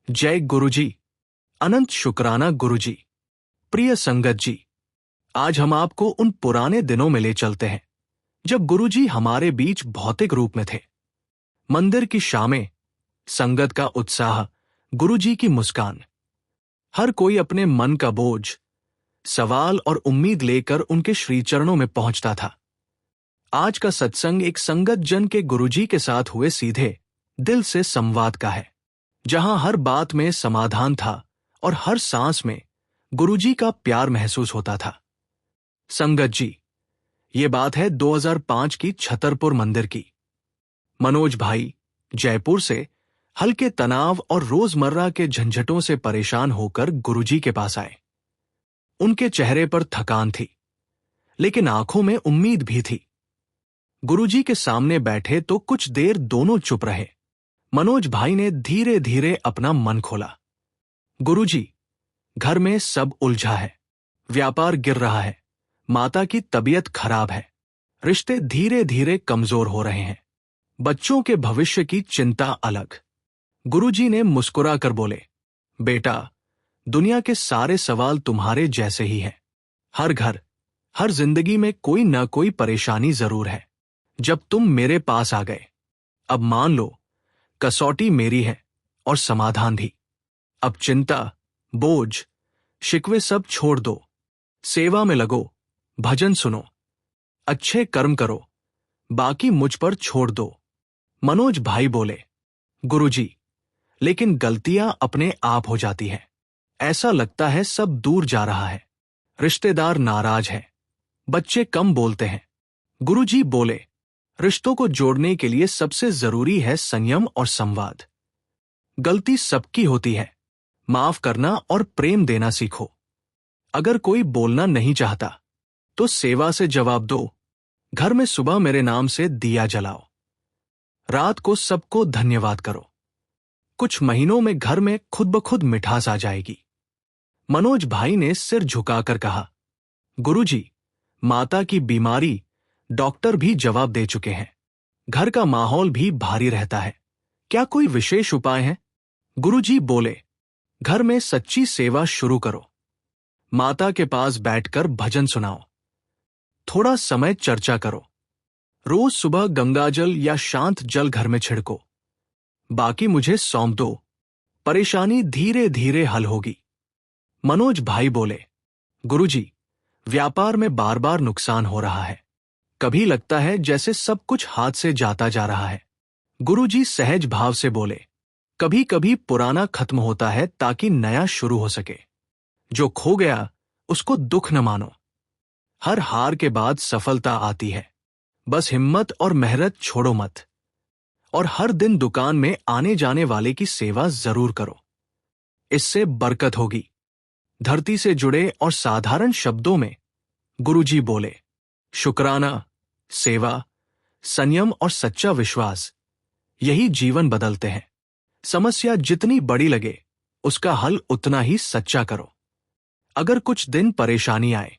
जय गुरुजी। अनंत शुक्राना गुरुजी। प्रिय संगत जी, आज हम आपको उन पुराने दिनों में ले चलते हैं जब गुरुजी हमारे बीच भौतिक रूप में थे। मंदिर की शामें, संगत का उत्साह, गुरुजी की मुस्कान। हर कोई अपने मन का बोझ, सवाल और उम्मीद लेकर उनके श्री चरणों में पहुंचता था। आज का सत्संग एक संगत जन के गुरुजी के साथ हुए सीधे दिल से संवाद का है, जहां हर बात में समाधान था और हर सांस में गुरुजी का प्यार महसूस होता था। संगत जी, ये बात है 2005 की छतरपुर मंदिर की। मनोज भाई जयपुर से हल्के तनाव और रोजमर्रा के झंझटों से परेशान होकर गुरुजी के पास आए। उनके चेहरे पर थकान थी, लेकिन आंखों में उम्मीद भी थी। गुरुजी के सामने बैठे तो कुछ देर दोनों चुप रहे। मनोज भाई ने धीरे धीरे अपना मन खोला। गुरुजी, घर में सब उलझा है, व्यापार गिर रहा है, माता की तबीयत खराब है, रिश्ते धीरे धीरे कमजोर हो रहे हैं, बच्चों के भविष्य की चिंता अलग। गुरुजी ने मुस्कुराकर बोले, बेटा, दुनिया के सारे सवाल तुम्हारे जैसे ही हैं। हर घर, हर जिंदगी में कोई न कोई परेशानी जरूर है। जब तुम मेरे पास आ गए, अब मान लो कसौटी मेरी है और समाधान भी। अब चिंता, बोझ, शिकवे सब छोड़ दो, सेवा में लगो, भजन सुनो, अच्छे कर्म करो, बाकी मुझ पर छोड़ दो। मनोज भाई बोले, गुरुजी, लेकिन गलतियां अपने आप हो जाती हैं। ऐसा लगता है सब दूर जा रहा है, रिश्तेदार नाराज हैं, बच्चे कम बोलते हैं। गुरुजी बोले, रिश्तों को जोड़ने के लिए सबसे जरूरी है संयम और संवाद। गलती सबकी होती है, माफ करना और प्रेम देना सीखो। अगर कोई बोलना नहीं चाहता तो सेवा से जवाब दो। घर में सुबह मेरे नाम से दिया जलाओ, रात को सबको धन्यवाद करो। कुछ महीनों में घर में खुद ब खुद मिठास आ जाएगी। मनोज भाई ने सिर झुकाकर कहा, गुरुजी, माता की बीमारी डॉक्टर भी जवाब दे चुके हैं, घर का माहौल भी भारी रहता है, क्या कोई विशेष उपाय है? गुरुजी बोले, घर में सच्ची सेवा शुरू करो, माता के पास बैठकर भजन सुनाओ, थोड़ा समय चर्चा करो, रोज सुबह गंगाजल या शांत जल घर में छिड़को, बाकी मुझे सौंप दो, परेशानी धीरे धीरे हल होगी। मनोज भाई बोले, गुरुजी, व्यापार में बार बार नुकसान हो रहा है, कभी लगता है जैसे सब कुछ हाथ से जाता जा रहा है। गुरुजी सहज भाव से बोले, कभी कभी पुराना खत्म होता है ताकि नया शुरू हो सके। जो खो गया उसको दुख न मानो, हर हार के बाद सफलता आती है, बस हिम्मत और मेहनत छोड़ो मत। और हर दिन दुकान में आने जाने वाले की सेवा जरूर करो, इससे बरकत होगी। धरती से जुड़े और साधारण शब्दों में गुरुजी बोले, शुक्राना, सेवा, संयम और सच्चा विश्वास, यही जीवन बदलते हैं। समस्या जितनी बड़ी लगे, उसका हल उतना ही सच्चा करो। अगर कुछ दिन परेशानी आए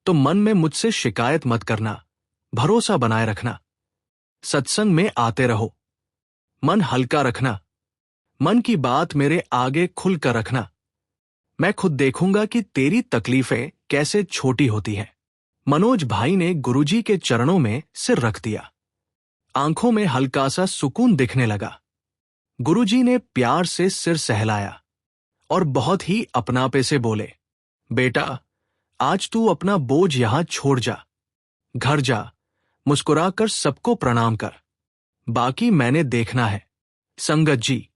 तो मन में मुझसे शिकायत मत करना, भरोसा बनाए रखना। सत्संग में आते रहो, मन हल्का रखना, मन की बात मेरे आगे खुलकर रखना। मैं खुद देखूंगा कि तेरी तकलीफें कैसे छोटी होती हैं। मनोज भाई ने गुरुजी के चरणों में सिर रख दिया। आंखों में हल्का सा सुकून दिखने लगा। गुरुजी ने प्यार से सिर सहलाया और बहुत ही अपनापे से बोले, बेटा, आज तू अपना बोझ यहां छोड़ जा, घर जा, मुस्कुराकर सबको प्रणाम कर, बाकी मैंने देखना है। संगत जी,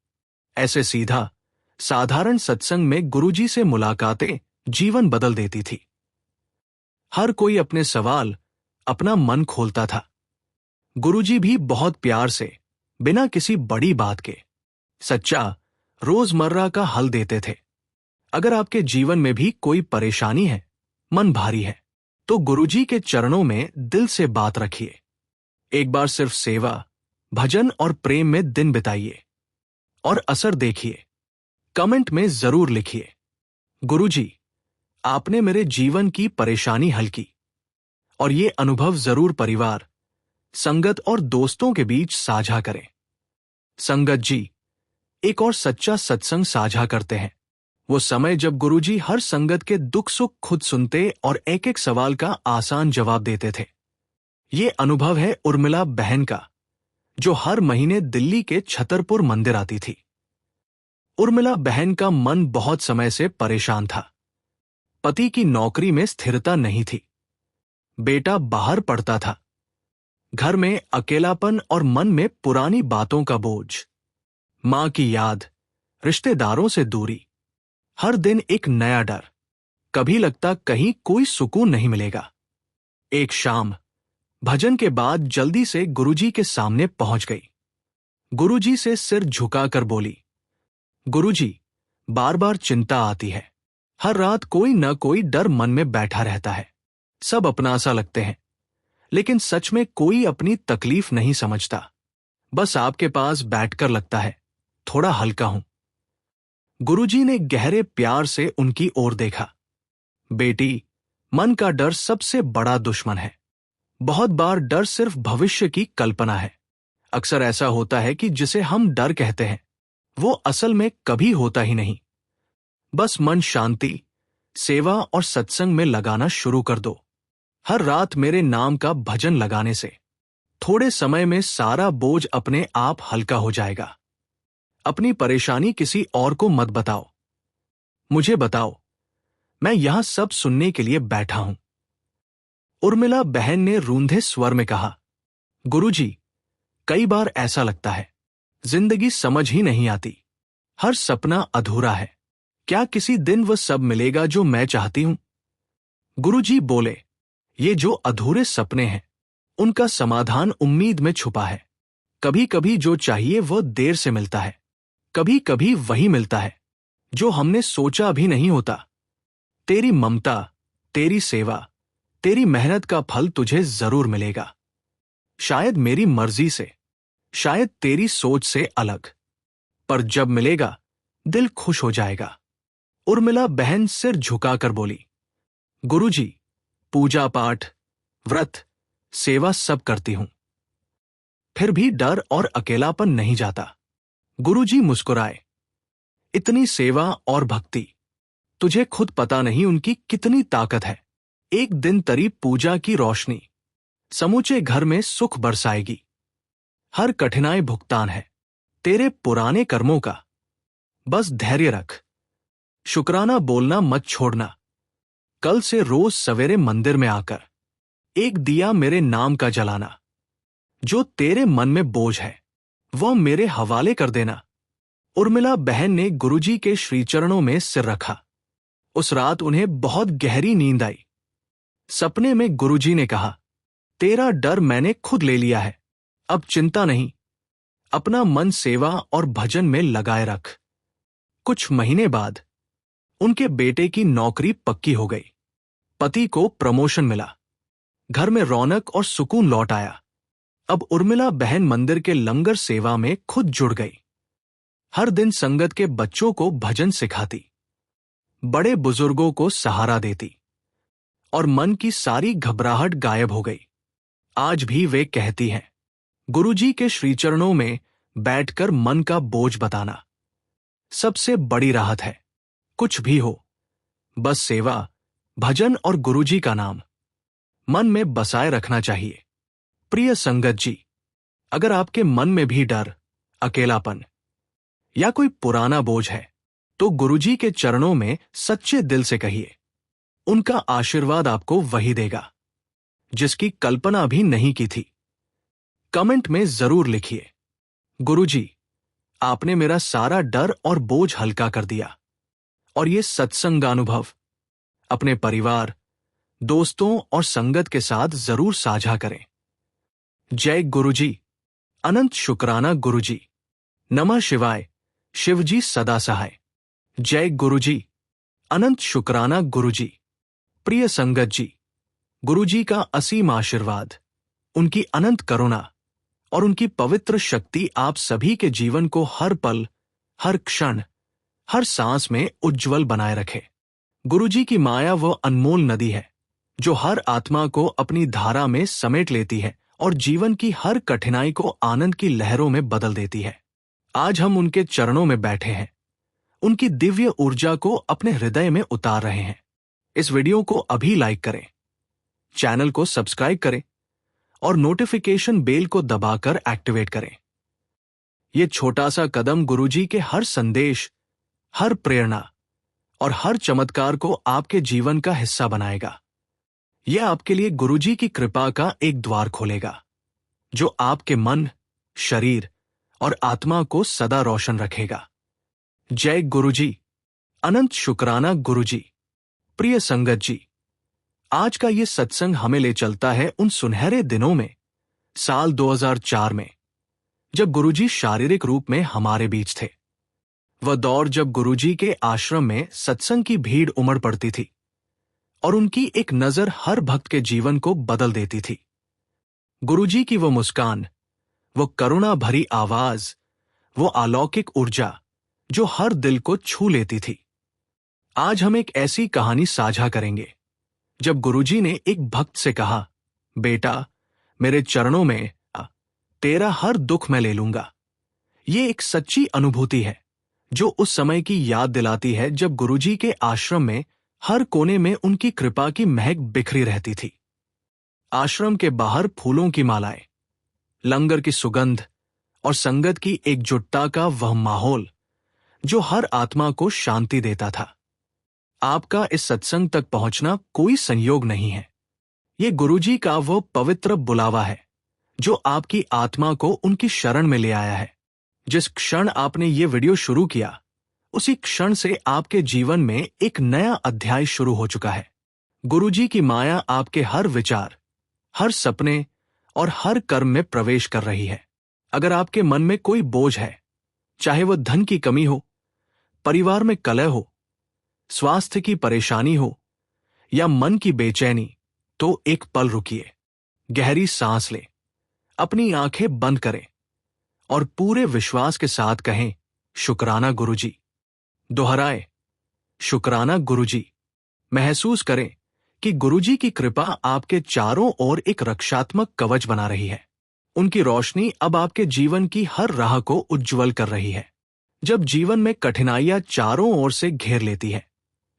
ऐसे सीधा साधारण सत्संग में गुरुजी से मुलाकातें जीवन बदल देती थी। हर कोई अपने सवाल, अपना मन खोलता था। गुरुजी भी बहुत प्यार से, बिना किसी बड़ी बात के, सच्चा रोजमर्रा का हल देते थे। अगर आपके जीवन में भी कोई परेशानी है, मन भारी है, तो गुरुजी के चरणों में दिल से बात रखिए। एक बार सिर्फ सेवा, भजन और प्रेम में दिन बिताइए और असर देखिए। कमेंट में जरूर लिखिए, गुरुजी, आपने मेरे जीवन की परेशानी हल की। और ये अनुभव जरूर परिवार, संगत और दोस्तों के बीच साझा करें। संगत जी, एक और सच्चा सत्संग साझा करते हैं। वो समय जब गुरुजी हर संगत के दुख सुख खुद सुनते और एक एक सवाल का आसान जवाब देते थे। ये अनुभव है उर्मिला बहन का, जो हर महीने दिल्ली के छतरपुर मंदिर आती थी। उर्मिला बहन का मन बहुत समय से परेशान था। पति की नौकरी में स्थिरता नहीं थी, बेटा बाहर पढ़ता था, घर में अकेलापन और मन में पुरानी बातों का बोझ, मां की याद, रिश्तेदारों से दूरी, हर दिन एक नया डर। कभी लगता कहीं कोई सुकून नहीं मिलेगा। एक शाम भजन के बाद जल्दी से गुरुजी के सामने पहुंच गई। गुरुजी से सिर झुकाकर बोली, गुरुजी, बार बार चिंता आती है। हर रात कोई न कोई डर मन में बैठा रहता है। सब अपना सा लगते हैं, लेकिन सच में कोई अपनी तकलीफ नहीं समझता। बस आपके पास बैठकर लगता है थोड़ा हल्का हूं। गुरुजी ने गहरे प्यार से उनकी ओर देखा। बेटी, मन का डर सबसे बड़ा दुश्मन है। बहुत बार डर सिर्फ भविष्य की कल्पना है। अक्सर ऐसा होता है कि जिसे हम डर कहते हैं वो असल में कभी होता ही नहीं। बस मन शांति, सेवा और सत्संग में लगाना शुरू कर दो। हर रात मेरे नाम का भजन लगाने से थोड़े समय में सारा बोझ अपने आप हल्का हो जाएगा। अपनी परेशानी किसी और को मत बताओ, मुझे बताओ। मैं यहां सब सुनने के लिए बैठा हूं। उर्मिला बहन ने रूंधे स्वर में कहा, गुरुजी, कई बार ऐसा लगता है जिंदगी समझ ही नहीं आती। हर सपना अधूरा है। क्या किसी दिन वह सब मिलेगा जो मैं चाहती हूं? गुरुजी बोले, ये जो अधूरे सपने हैं उनका समाधान उम्मीद में छुपा है। कभी कभी जो चाहिए वो देर से मिलता है, कभी कभी वही मिलता है जो हमने सोचा भी नहीं होता। तेरी ममता, तेरी सेवा, तेरी मेहनत का फल तुझे जरूर मिलेगा। शायद मेरी मर्जी से, शायद तेरी सोच से अलग, पर जब मिलेगा दिल खुश हो जाएगा। उर्मिला बहन सिर झुकाकर बोली, गुरुजी, पूजा पाठ, व्रत, सेवा सब करती हूं, फिर भी डर और अकेलापन नहीं जाता। गुरुजी मुस्कुराए, इतनी सेवा और भक्ति, तुझे खुद पता नहीं उनकी कितनी ताकत है। एक दिन तेरी पूजा की रोशनी समूचे घर में सुख बरसाएगी। हर कठिनाई भुगतान है तेरे पुराने कर्मों का। बस धैर्य रख, शुक्राना बोलना मत छोड़ना। कल से रोज सवेरे मंदिर में आकर एक दिया मेरे नाम का जलाना। जो तेरे मन में बोझ है वह मेरे हवाले कर देना। उर्मिला बहन ने गुरुजी के श्रीचरणों में सिर रखा। उस रात उन्हें बहुत गहरी नींद आई। सपने में गुरुजी ने कहा, तेरा डर मैंने खुद ले लिया है, अब चिंता नहीं। अपना मन सेवा और भजन में लगाए रख। कुछ महीने बाद उनके बेटे की नौकरी पक्की हो गई। पति को प्रमोशन मिला। घर में रौनक और सुकून लौट आया। अब उर्मिला बहन मंदिर के लंगर सेवा में खुद जुड़ गई। हर दिन संगत के बच्चों को भजन सिखाती, बड़े बुजुर्गों को सहारा देती, और मन की सारी घबराहट गायब हो गई। आज भी वे कहती हैं, गुरुजी के श्रीचरणों में बैठकर मन का बोझ बताना सबसे बड़ी राहत है। कुछ भी हो, बस सेवा, भजन और गुरुजी का नाम मन में बसाए रखना चाहिए। प्रिय संगत जी, अगर आपके मन में भी डर, अकेलापन या कोई पुराना बोझ है तो गुरुजी के चरणों में सच्चे दिल से कहिए। उनका आशीर्वाद आपको वही देगा जिसकी कल्पना भी नहीं की थी। कमेंट में जरूर लिखिए, गुरुजी, आपने मेरा सारा डर और बोझ हल्का कर दिया। और ये सत्संग अनुभव अपने परिवार, दोस्तों और संगत के साथ जरूर साझा करें। जय गुरुजी। अनंत शुक्राना गुरुजी। नमः शिवाय। शिवजी सदा सहाय। जय गुरुजी। अनंत शुक्राना गुरुजी। प्रिय संगत जी, गुरुजी का असीम आशीर्वाद, उनकी अनंत करुणा और उनकी पवित्र शक्ति आप सभी के जीवन को हर पल, हर क्षण, हर सांस में उज्जवल बनाए रखे। गुरुजी की माया वो अनमोल नदी है जो हर आत्मा को अपनी धारा में समेट लेती है और जीवन की हर कठिनाई को आनंद की लहरों में बदल देती है। आज हम उनके चरणों में बैठे हैं, उनकी दिव्य ऊर्जा को अपने हृदय में उतार रहे हैं। इस वीडियो को अभी लाइक करें, चैनल को सब्सक्राइब करें और नोटिफिकेशन बेल को दबाकर एक्टिवेट करें। यह छोटा सा कदम गुरुजी के हर संदेश, हर प्रेरणा और हर चमत्कार को आपके जीवन का हिस्सा बनाएगा। यह आपके लिए गुरुजी की कृपा का एक द्वार खोलेगा, जो आपके मन, शरीर और आत्मा को सदा रोशन रखेगा। जय गुरुजी। अनंत शुक्राना गुरुजी। प्रिय संगत जी, आज का ये सत्संग हमें ले चलता है उन सुनहरे दिनों में, साल 2004 में, जब गुरुजी शारीरिक रूप में हमारे बीच थे। वह दौर जब गुरुजी के आश्रम में सत्संग की भीड़ उमड़ पड़ती थी और उनकी एक नजर हर भक्त के जीवन को बदल देती थी। गुरुजी की वो मुस्कान, वो करुणा भरी आवाज, वो अलौकिक ऊर्जा जो हर दिल को छू लेती थी। आज हम एक ऐसी कहानी साझा करेंगे जब गुरुजी ने एक भक्त से कहा, बेटा, मेरे चरणों में आ, तेरा हर दुख मैं ले लूंगा। ये एक सच्ची अनुभूति है जो उस समय की याद दिलाती है जब गुरुजी के आश्रम में हर कोने में उनकी कृपा की महक बिखरी रहती थी। आश्रम के बाहर फूलों की मालाएं, लंगर की सुगंध और संगत की एकजुटता का वह माहौल जो हर आत्मा को शांति देता था। आपका इस सत्संग तक पहुंचना कोई संयोग नहीं है। ये गुरुजी का वो पवित्र बुलावा है जो आपकी आत्मा को उनकी शरण में ले आया है। जिस क्षण आपने ये वीडियो शुरू किया, उसी क्षण से आपके जीवन में एक नया अध्याय शुरू हो चुका है। गुरुजी की माया आपके हर विचार, हर सपने और हर कर्म में प्रवेश कर रही है। अगर आपके मन में कोई बोझ है, चाहे वह धन की कमी हो, परिवार में कलह हो, स्वास्थ्य की परेशानी हो या मन की बेचैनी, तो एक पल रुकिए, गहरी सांस लें, अपनी आंखें बंद करें और पूरे विश्वास के साथ कहें, शुक्राना गुरुजी। दोहराए, शुक्राना गुरुजी। महसूस करें कि गुरुजी की कृपा आपके चारों ओर एक रक्षात्मक कवच बना रही है। उनकी रोशनी अब आपके जीवन की हर राह को उज्ज्वल कर रही है। जब जीवन में कठिनाइयां चारों ओर से घेर लेती है,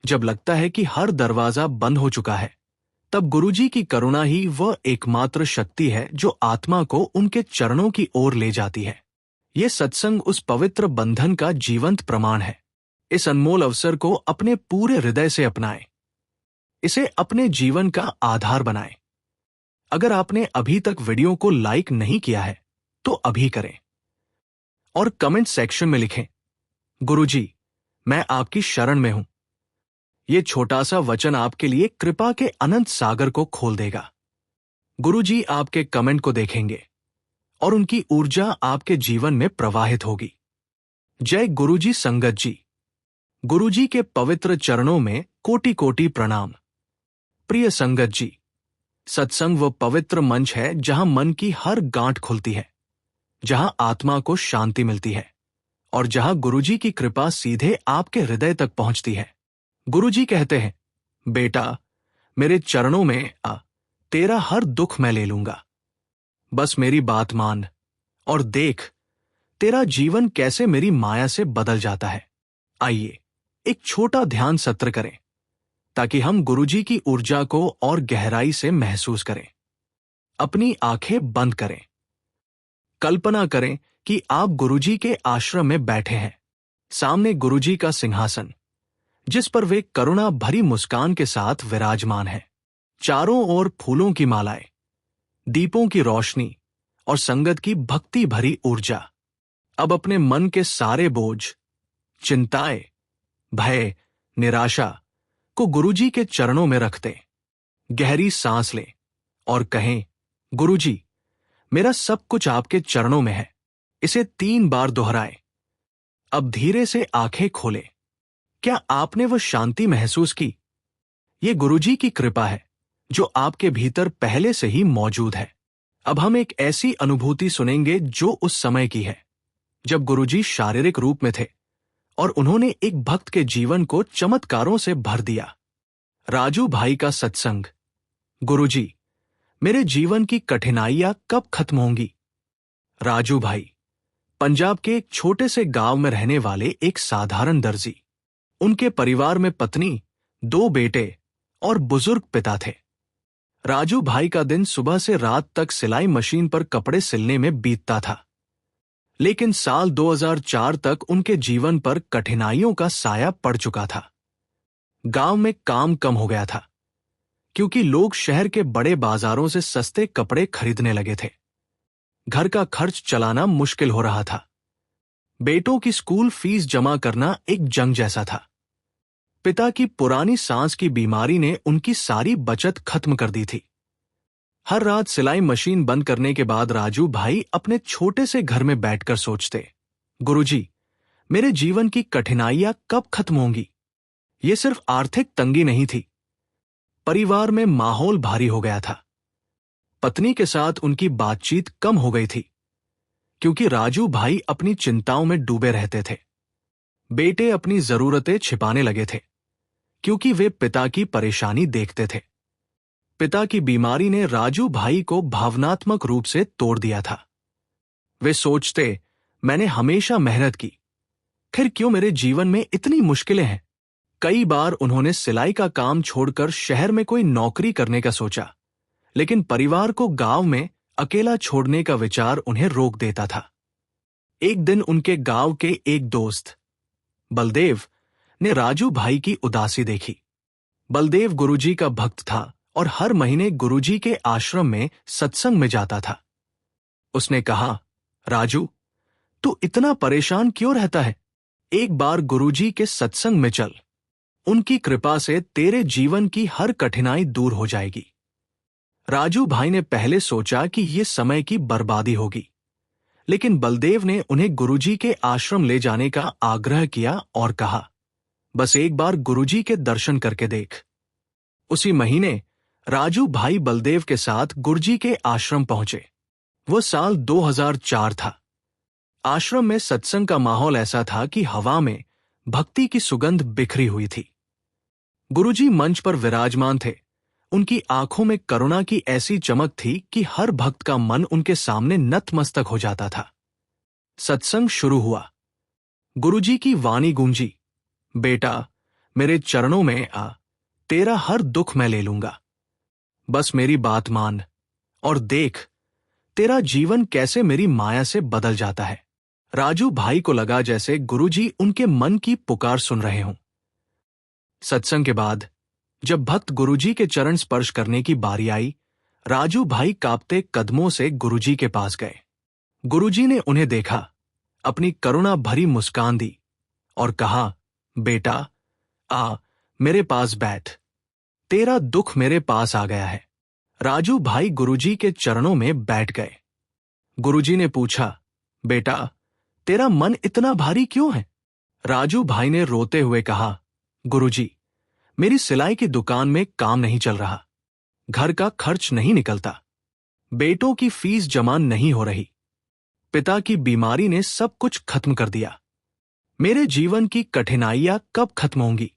जब लगता है कि हर दरवाजा बंद हो चुका है, तब गुरुजी की करुणा ही वह एकमात्र शक्ति है जो आत्मा को उनके चरणों की ओर ले जाती है। यह सत्संग उस पवित्र बंधन का जीवंत प्रमाण है। इस अनमोल अवसर को अपने पूरे हृदय से अपनाएं। इसे अपने जीवन का आधार बनाएं। अगर आपने अभी तक वीडियो को लाइक नहीं किया है, तो अभी करें और कमेंट सेक्शन में लिखें, गुरुजी, मैं आपकी शरण में हूं। यह छोटा सा वचन आपके लिए कृपा के अनंत सागर को खोल देगा। गुरुजी आपके कमेंट को देखेंगे और उनकी ऊर्जा आपके जीवन में प्रवाहित होगी। जय गुरुजी संगत जी। गुरुजी के पवित्र चरणों में कोटि कोटि प्रणाम। प्रिय संगत जी, सत्संग वो पवित्र मंच है जहां मन की हर गांठ खुलती है, जहां आत्मा को शांति मिलती है और जहां गुरुजी की कृपा सीधे आपके हृदय तक पहुंचती है। गुरुजी कहते हैं, बेटा, मेरे चरणों में आ, तेरा हर दुख मैं ले लूंगा। बस मेरी बात मान और देख, तेरा जीवन कैसे मेरी माया से बदल जाता है। आइए एक छोटा ध्यान सत्र करें ताकि हम गुरुजी की ऊर्जा को और गहराई से महसूस करें। अपनी आंखें बंद करें। कल्पना करें कि आप गुरुजी के आश्रम में बैठे हैं। सामने गुरुजी का सिंहासन, जिस पर वे करुणा भरी मुस्कान के साथ विराजमान है। चारों ओर फूलों की मालाएं, दीपों की रोशनी और संगत की भक्ति भरी ऊर्जा। अब अपने मन के सारे बोझ, चिंताएं, भय, निराशा को गुरुजी के चरणों में रख दें। गहरी सांस लें और कहें, गुरुजी, मेरा सब कुछ आपके चरणों में है। इसे 3 बार दोहराएं। अब धीरे से आंखें खोलें। क्या आपने वह शांति महसूस की? ये गुरुजी की कृपा है जो आपके भीतर पहले से ही मौजूद है। अब हम एक ऐसी अनुभूति सुनेंगे जो उस समय की है जब गुरुजी शारीरिक रूप में थे और उन्होंने एक भक्त के जीवन को चमत्कारों से भर दिया। राजू भाई का सत्संग। गुरुजी, मेरे जीवन की कठिनाइयां कब खत्म होंगी? राजू भाई, पंजाब के एक छोटे से गांव में रहने वाले एक साधारण दर्जी। उनके परिवार में पत्नी, 2 बेटे और बुजुर्ग पिता थे। राजू भाई का दिन सुबह से रात तक सिलाई मशीन पर कपड़े सिलने में बीतता था। लेकिन साल 2004 तक उनके जीवन पर कठिनाइयों का साया पड़ चुका था। गांव में काम कम हो गया था, क्योंकि लोग शहर के बड़े बाजारों से सस्ते कपड़े खरीदने लगे थे। घर का खर्च चलाना मुश्किल हो रहा था। बेटों की स्कूल फीस जमा करना एक जंग जैसा था। पिता की पुरानी सांस की बीमारी ने उनकी सारी बचत खत्म कर दी थी। हर रात सिलाई मशीन बंद करने के बाद राजू भाई अपने छोटे से घर में बैठकर सोचते, गुरुजी, मेरे जीवन की कठिनाइयां कब खत्म होंगी? ये सिर्फ आर्थिक तंगी नहीं थी, परिवार में माहौल भारी हो गया था। पत्नी के साथ उनकी बातचीत कम हो गई थी, क्योंकि राजू भाई अपनी चिंताओं में डूबे रहते थे। बेटे अपनी जरूरतें छिपाने लगे थे, क्योंकि वे पिता की परेशानी देखते थे। पिता की बीमारी ने राजू भाई को भावनात्मक रूप से तोड़ दिया था। वे सोचते, मैंने हमेशा मेहनत की, फिर क्यों मेरे जीवन में इतनी मुश्किलें हैं? कई बार उन्होंने सिलाई का काम छोड़कर शहर में कोई नौकरी करने का सोचा, लेकिन परिवार को गांव में अकेला छोड़ने का विचार उन्हें रोक देता था। एक दिन उनके गांव के एक दोस्त, बलदेव, ने राजू भाई की उदासी देखी। बलदेव गुरुजी का भक्त था और हर महीने गुरुजी के आश्रम में सत्संग में जाता था। उसने कहा, राजू, तू इतना परेशान क्यों रहता है? एक बार गुरुजी के सत्संग में चल, उनकी कृपा से तेरे जीवन की हर कठिनाई दूर हो जाएगी। राजू भाई ने पहले सोचा कि यह समय की बर्बादी होगी, लेकिन बलदेव ने उन्हें गुरुजी के आश्रम ले जाने का आग्रह किया और कहा, बस एक बार गुरुजी के दर्शन करके देख। उसी महीने राजू भाई बलदेव के साथ गुरुजी के आश्रम पहुंचे। वह साल 2004 था। आश्रम में सत्संग का माहौल ऐसा था कि हवा में भक्ति की सुगंध बिखरी हुई थी। गुरुजी मंच पर विराजमान थे। उनकी आंखों में करुणा की ऐसी चमक थी कि हर भक्त का मन उनके सामने नतमस्तक हो जाता था। सत्संग शुरू हुआ। गुरुजी की वाणी गूंजी, बेटा, मेरे चरणों में आ, तेरा हर दुख मैं ले लूंगा। बस मेरी बात मान और देख, तेरा जीवन कैसे मेरी माया से बदल जाता है। राजू भाई को लगा जैसे गुरुजी उनके मन की पुकार सुन रहे हों। सत्संग के बाद जब भक्त गुरुजी के चरण स्पर्श करने की बारी आई, राजू भाई कांपते कदमों से गुरुजी के पास गए। गुरुजी ने उन्हें देखा, अपनी करुणा भरी मुस्कान दी और कहा, बेटा, आ, मेरे पास बैठ, तेरा दुख मेरे पास आ गया है। राजू भाई गुरुजी के चरणों में बैठ गए। गुरुजी ने पूछा, बेटा, तेरा मन इतना भारी क्यों है? राजू भाई ने रोते हुए कहा, गुरुजी, मेरी सिलाई की दुकान में काम नहीं चल रहा, घर का खर्च नहीं निकलता, बेटों की फीस जमा नहीं हो रही, पिता की बीमारी ने सब कुछ खत्म कर दिया। मेरे जीवन की कठिनाइयां कब खत्म होंगी?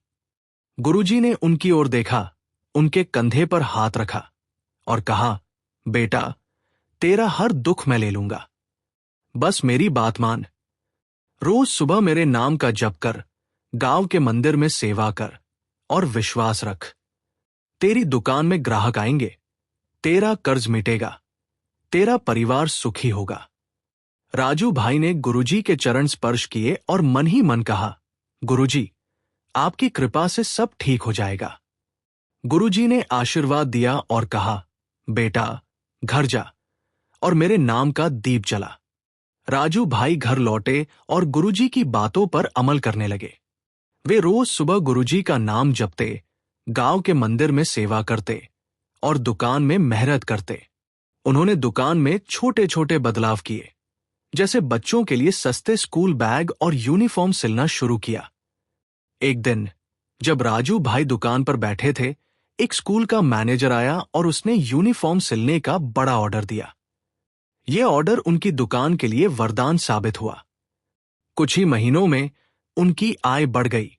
गुरुजी ने उनकी ओर देखा, उनके कंधे पर हाथ रखा और कहा, बेटा, तेरा हर दुख मैं ले लूंगा, बस मेरी बात मान। रोज सुबह मेरे नाम का जप कर, गांव के मंदिर में सेवा कर और विश्वास रख। तेरी दुकान में ग्राहक आएंगे, तेरा कर्ज मिटेगा, तेरा परिवार सुखी होगा। राजू भाई ने गुरुजी के चरण स्पर्श किए और मन ही मन कहा, गुरुजी, आपकी कृपा से सब ठीक हो जाएगा। गुरुजी ने आशीर्वाद दिया और कहा, बेटा, घर जा और मेरे नाम का दीप जला। राजू भाई घर लौटे और गुरुजी की बातों पर अमल करने लगे। वे रोज सुबह गुरुजी का नाम जपते, गांव के मंदिर में सेवा करते और दुकान में मेहनत करते। उन्होंने दुकान में छोटे छोटे बदलाव किए, जैसे बच्चों के लिए सस्ते स्कूल बैग और यूनिफॉर्म सिलना शुरू किया। एक दिन जब राजू भाई दुकान पर बैठे थे, एक स्कूल का मैनेजर आया और उसने यूनिफॉर्म सिलने का बड़ा ऑर्डर दिया। यह ऑर्डर उनकी दुकान के लिए वरदान साबित हुआ। कुछ ही महीनों में उनकी आय बढ़ गई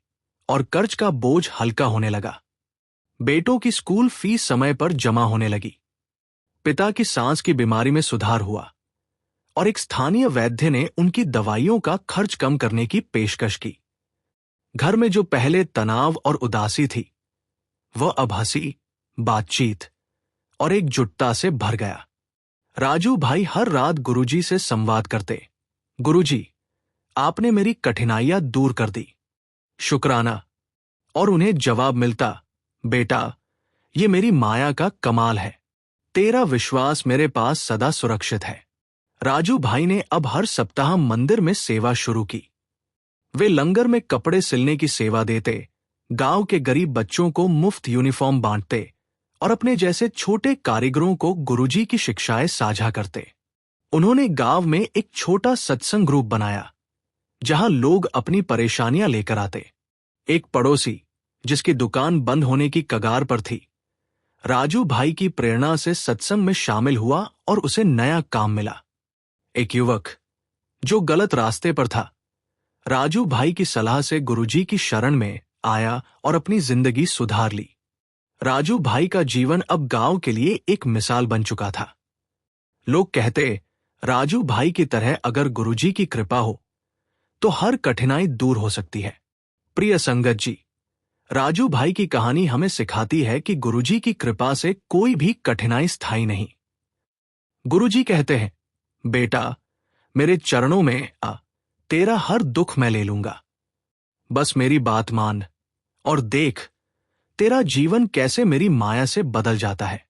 और कर्ज का बोझ हल्का होने लगा। बेटों की स्कूल फीस समय पर जमा होने लगी। पिता की सांस की बीमारी में सुधार हुआ और एक स्थानीय वैद्य ने उनकी दवाइयों का खर्च कम करने की पेशकश की। घर में जो पहले तनाव और उदासी थी, वह अब हंसी, बातचीत और एकजुटता से भर गया। राजू भाई हर रात गुरुजी से संवाद करते। गुरुजी, आपने मेरी कठिनाइयां दूर कर दी, शुक्राना। और उन्हें जवाब मिलता, बेटा, ये मेरी माया का कमाल है, तेरा विश्वास मेरे पास सदा सुरक्षित है। राजू भाई ने अब हर सप्ताह मंदिर में सेवा शुरू की। वे लंगर में कपड़े सिलने की सेवा देते, गांव के गरीब बच्चों को मुफ्त यूनिफॉर्म बांटते और अपने जैसे छोटे कारीगरों को गुरुजी की शिक्षाएं साझा करते। उन्होंने गांव में एक छोटा सत्संग ग्रुप बनाया, जहां लोग अपनी परेशानियां लेकर आते। एक पड़ोसी, जिसकी दुकान बंद होने की कगार पर थी, राजू भाई की प्रेरणा से सत्संग में शामिल हुआ और उसे नया काम मिला। एक युवक, जो गलत रास्ते पर था, राजू भाई की सलाह से गुरुजी की शरण में आया और अपनी जिंदगी सुधार ली। राजू भाई का जीवन अब गांव के लिए एक मिसाल बन चुका था। लोग कहते, राजू भाई की तरह अगर गुरुजी की कृपा हो तो हर कठिनाई दूर हो सकती है। प्रिय संगत जी, राजू भाई की कहानी हमें सिखाती है कि गुरुजी की कृपा से कोई भी कठिनाई स्थायी नहीं। गुरुजी कहते हैं, बेटा, मेरे चरणों में आ, तेरा हर दुख मैं ले लूंगा। बस मेरी बात मान और देख, तेरा जीवन कैसे मेरी माया से बदल जाता है।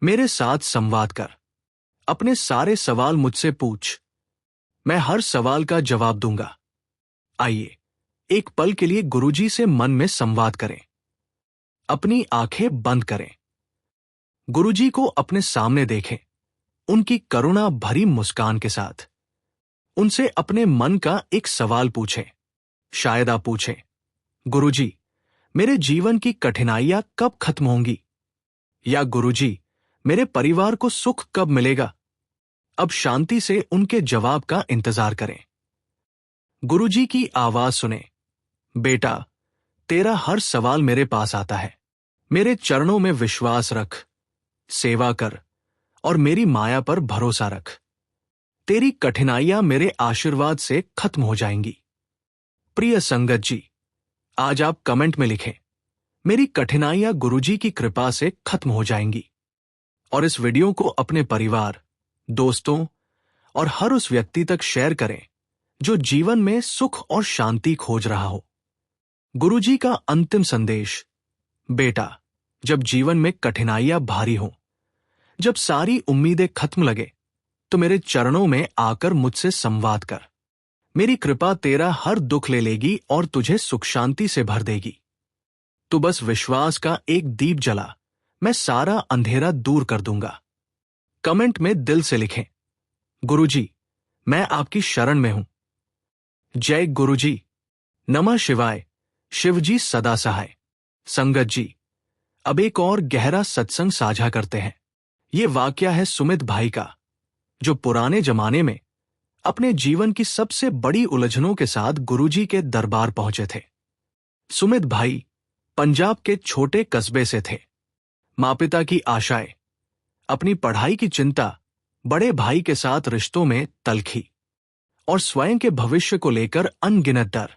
मेरे साथ संवाद कर, अपने सारे सवाल मुझसे पूछ, मैं हर सवाल का जवाब दूंगा। आइए एक पल के लिए गुरुजी से मन में संवाद करें। अपनी आंखें बंद करें। गुरुजी को अपने सामने देखें, उनकी करुणा भरी मुस्कान के साथ। उनसे अपने मन का एक सवाल पूछें। शायद आप पूछें, गुरुजी, मेरे जीवन की कठिनाइयां कब खत्म होंगी? या गुरुजी, मेरे परिवार को सुख कब मिलेगा? अब शांति से उनके जवाब का इंतजार करें। गुरुजी की आवाज सुने, बेटा, तेरा हर सवाल मेरे पास आता है। मेरे चरणों में विश्वास रख, सेवा कर और मेरी माया पर भरोसा रख। तेरी कठिनाइयां मेरे आशीर्वाद से खत्म हो जाएंगी। प्रिय संगत जी, आज आप कमेंट में लिखें, मेरी कठिनाइयां गुरुजी की कृपा से खत्म हो जाएंगी। और इस वीडियो को अपने परिवार, दोस्तों और हर उस व्यक्ति तक शेयर करें जो जीवन में सुख और शांति खोज रहा हो। गुरुजी का अंतिम संदेश, बेटा, जब जीवन में कठिनाइयां भारी हों, जब सारी उम्मीदें खत्म लगे, तो मेरे चरणों में आकर मुझसे संवाद कर। मेरी कृपा तेरा हर दुख ले लेगी और तुझे सुख शांति से भर देगी। तू बस विश्वास का एक दीप जला, मैं सारा अंधेरा दूर कर दूंगा। कमेंट में दिल से लिखें, गुरुजी, मैं आपकी शरण में हूं। जय गुरुजी। नमः शिवाय। शिवजी सदा सहाय। संगत जी, अब एक और गहरा सत्संग साझा करते हैं। ये वाकया है सुमित भाई का, जो पुराने जमाने में अपने जीवन की सबसे बड़ी उलझनों के साथ गुरुजी के दरबार पहुंचे थे। सुमित भाई पंजाब के छोटे कस्बे से थे। माँ पिता की आशाएं, अपनी पढ़ाई की चिंता, बड़े भाई के साथ रिश्तों में तलखी और स्वयं के भविष्य को लेकर अनगिनत डर।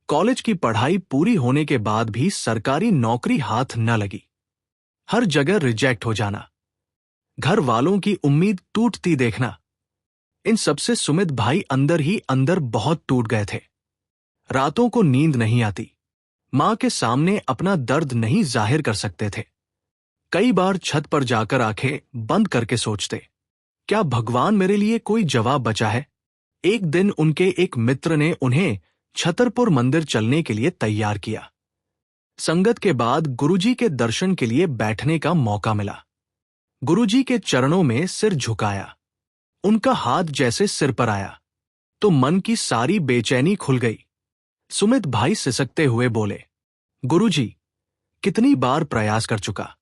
कॉलेज की पढ़ाई पूरी होने के बाद भी सरकारी नौकरी हाथ न लगी। हर जगह रिजेक्ट हो जाना, घर वालों की उम्मीद टूटती देखना, इन सबसे सुमित भाई अंदर ही अंदर बहुत टूट गए थे। रातों को नींद नहीं आती, मां के सामने अपना दर्द नहीं जाहिर कर सकते थे। कई बार छत पर जाकर आंखें बंद करके सोचते, क्या भगवान मेरे लिए कोई जवाब बचा है? एक दिन उनके एक मित्र ने उन्हें छतरपुर मंदिर चलने के लिए तैयार किया। संगत के बाद गुरुजी के दर्शन के लिए बैठने का मौका मिला। गुरुजी के चरणों में सिर झुकाया, उनका हाथ जैसे सिर पर आया तो मन की सारी बेचैनी खुल गई। सुमित भाई सिसकते हुए बोले, गुरुजी, कितनी बार प्रयास कर चुका,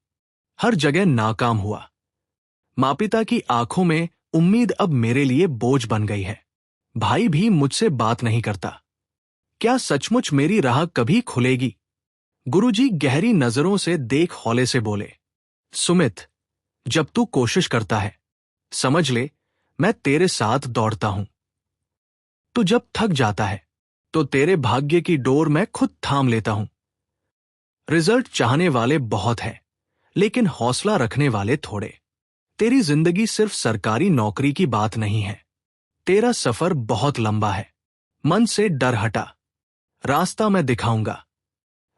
हर जगह नाकाम हुआ। माँ पिता की आंखों में उम्मीद अब मेरे लिए बोझ बन गई है। भाई भी मुझसे बात नहीं करता। क्या सचमुच मेरी राह कभी खुलेगी? गुरुजी गहरी नजरों से देख हौले से बोले, सुमित, जब तू कोशिश करता है, समझ ले मैं तेरे साथ दौड़ता हूं। तू जब थक जाता है तो तेरे भाग्य की डोर मैं खुद थाम लेता हूं। रिजल्ट चाहने वाले बहुत हैं, लेकिन हौसला रखने वाले थोड़े। तेरी जिंदगी सिर्फ सरकारी नौकरी की बात नहीं है। तेरा सफर बहुत लंबा है। मन से डर हटा, रास्ता मैं दिखाऊंगा।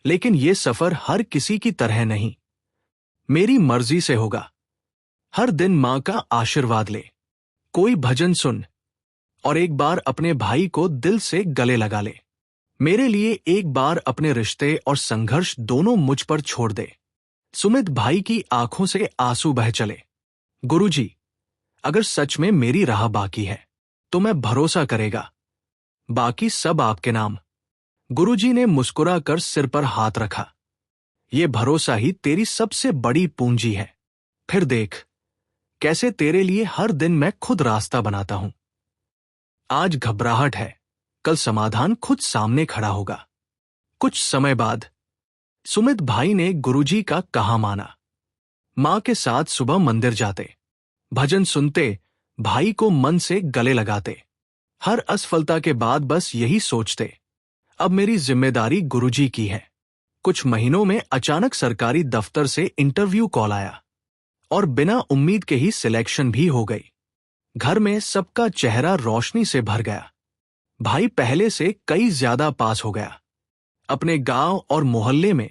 लेकिन यह सफर हर किसी की तरह नहीं, मेरी मर्जी से होगा। हर दिन मां का आशीर्वाद ले, कोई भजन सुन और एक बार अपने भाई को दिल से गले लगा ले। मेरे लिए एक बार अपने रिश्ते और संघर्ष दोनों मुझ पर छोड़ दे। सुमित भाई की आंखों से आंसू बह चले। गुरुजी, अगर सच में मेरी राह बाकी है तो मैं भरोसा करेगा, बाकी सब आपके नाम। गुरुजी ने मुस्कुरा कर सिर पर हाथ रखा। ये भरोसा ही तेरी सबसे बड़ी पूंजी है। फिर देख कैसे तेरे लिए हर दिन मैं खुद रास्ता बनाता हूं। आज घबराहट है, कल समाधान खुद सामने खड़ा होगा। कुछ समय बाद सुमित भाई ने गुरुजी का कहा माना। मां के साथ सुबह मंदिर जाते, भजन सुनते, भाई को मन से गले लगाते। हर असफलता के बाद बस यही सोचते, अब मेरी जिम्मेदारी गुरुजी की है। कुछ महीनों में अचानक सरकारी दफ्तर से इंटरव्यू कॉल आया और बिना उम्मीद के ही सिलेक्शन भी हो गई। घर में सबका चेहरा रोशनी से भर गया। भाई पहले से कई ज्यादा पास हो गया। अपने गांव और मोहल्ले में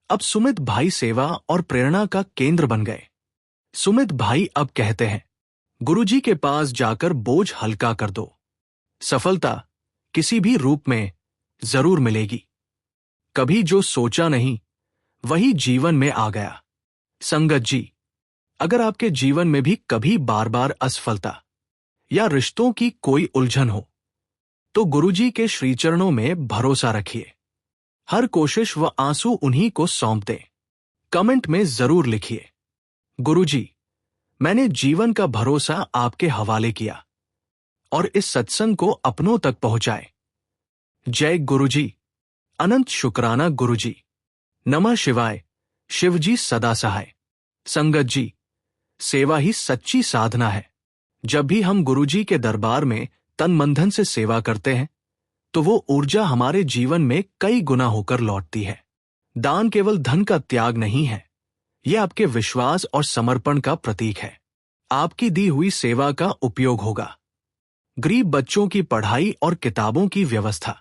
अब सुमित भाई सेवा और प्रेरणा का केंद्र बन गए। सुमित भाई अब कहते हैं, गुरुजी के पास जाकर बोझ हल्का कर दो। सफलता किसी भी रूप में जरूर मिलेगी। कभी जो सोचा नहीं वही जीवन में आ गया। संगत जी, अगर आपके जीवन में भी कभी बार बार असफलता या रिश्तों की कोई उलझन हो तो गुरुजी के श्रीचरणों में भरोसा रखिए। हर कोशिश व आंसू उन्हीं को सौंप दें। कमेंट में जरूर लिखिए, गुरुजी, मैंने जीवन का भरोसा आपके हवाले किया, और इस सत्संग को अपनों तक पहुंचाए। जय गुरुजी, अनंत शुक्राना गुरुजी। नमः शिवाय, शिवजी सदा सहाय। संगत जी, सेवा ही सच्ची साधना है। जब भी हम गुरुजी के दरबार में तन मन धन से सेवा करते हैं तो वो ऊर्जा हमारे जीवन में कई गुना होकर लौटती है। दान केवल धन का त्याग नहीं है, यह आपके विश्वास और समर्पण का प्रतीक है। आपकी दी हुई सेवा का उपयोग होगा गरीब बच्चों की पढ़ाई और किताबों की व्यवस्था,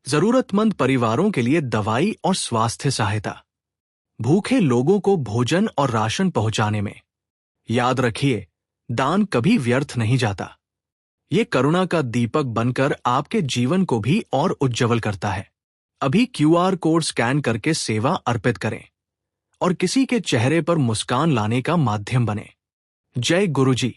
जरूरतमंद परिवारों के लिए दवाई और स्वास्थ्य सहायता, भूखे लोगों को भोजन और राशन पहुंचाने में। याद रखिए, दान कभी व्यर्थ नहीं जाता। ये करुणा का दीपक बनकर आपके जीवन को भी और उज्जवल करता है। अभी क्यूआर कोड स्कैन करके सेवा अर्पित करें और किसी के चेहरे पर मुस्कान लाने का माध्यम बने। जय गुरुजी।